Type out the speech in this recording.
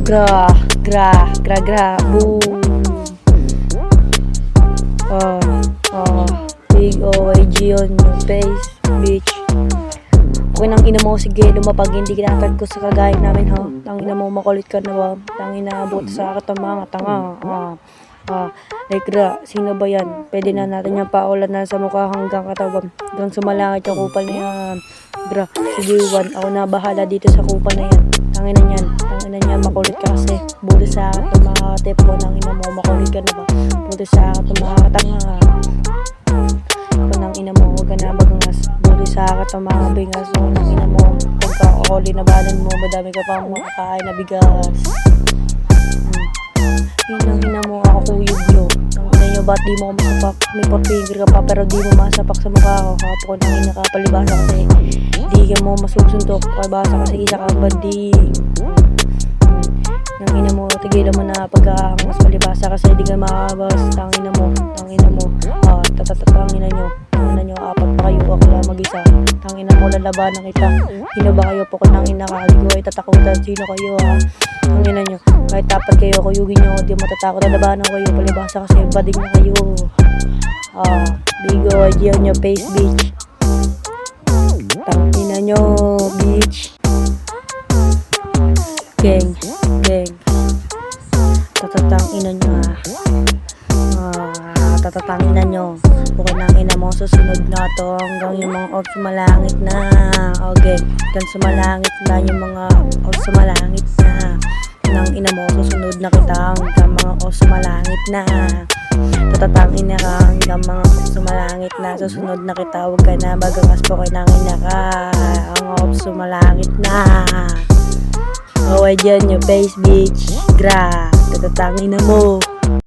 Gra, gra, gra, gra, boom. Big OIG on your face, bitch. Okay nang ina mo, sige lumapag, hindi kinatag ko sa kagaya namin ha. Tangina mo, makulit ka na ba? Tangina, abot sa katama, tanga. Like gra, sino ba yan? Pwede na natin yung paulan na sa mukha hanggang katawan. Hanggang sumalangit yung kupal na yan. Gra, sige Juan, ako na bahala dito sa kupal na yan. Tangina niyan, makulit ka kasi. Buti sa tumakatip mo, nang ina mo, makulit ka na ba? Buti sa tumakatanga. Nang ina mo, huwag ka na magangas. Buti sa tumakabingas. Nang ina mo, pagka-oli na balan mo, madami ka pang makakain na bigas. Nang ina mo, ako kuyog nyo. Nang ina nyo, ba't di mo ako masapak? May pa-finger ka pa, pero di mo masapak sa mukha ko. Kapo ko nang ina ka, palibasa kasi di ka mo masusuntok. Palibasa kasi isa kang banding. Nang ina mo, tigilan mo na pagkaangas, palibasa kasi di ka makabas. Nang ina mo, tangina nyo. Tangina nyo, apat pa kayo, ako lang mag-isa. Tangina mo, lalabanan kita. Sino ba kayo po ko nang ina kaligo ay tatakutan? Sino kayo ha? Tangina nyo, kahit tapat kayo, kuyugin nyo, di matatakot, lalabanan kayo, palibasa kasi bading na kayo. Big OIG on your face, bitch. Tangina nyo, bitch. Gang. Tatatangina nyo tatatangina nyo. Bukod ng ina mo, susunod na to hanggang yung mga off sumalangit na. Okay, hanggang sumalangit na yung mga off sumalangit na. Nang ina mo, susunod na kita hanggang mga off sumalangit na. Tatatangina ka hanggang mga off sumalangit na. Susunod na kita, huwag ka na bagangas po kay nang ina ka. Ang off sumalangit na. Oh, dyan yung face, bitch. Gra, tatatangina mo.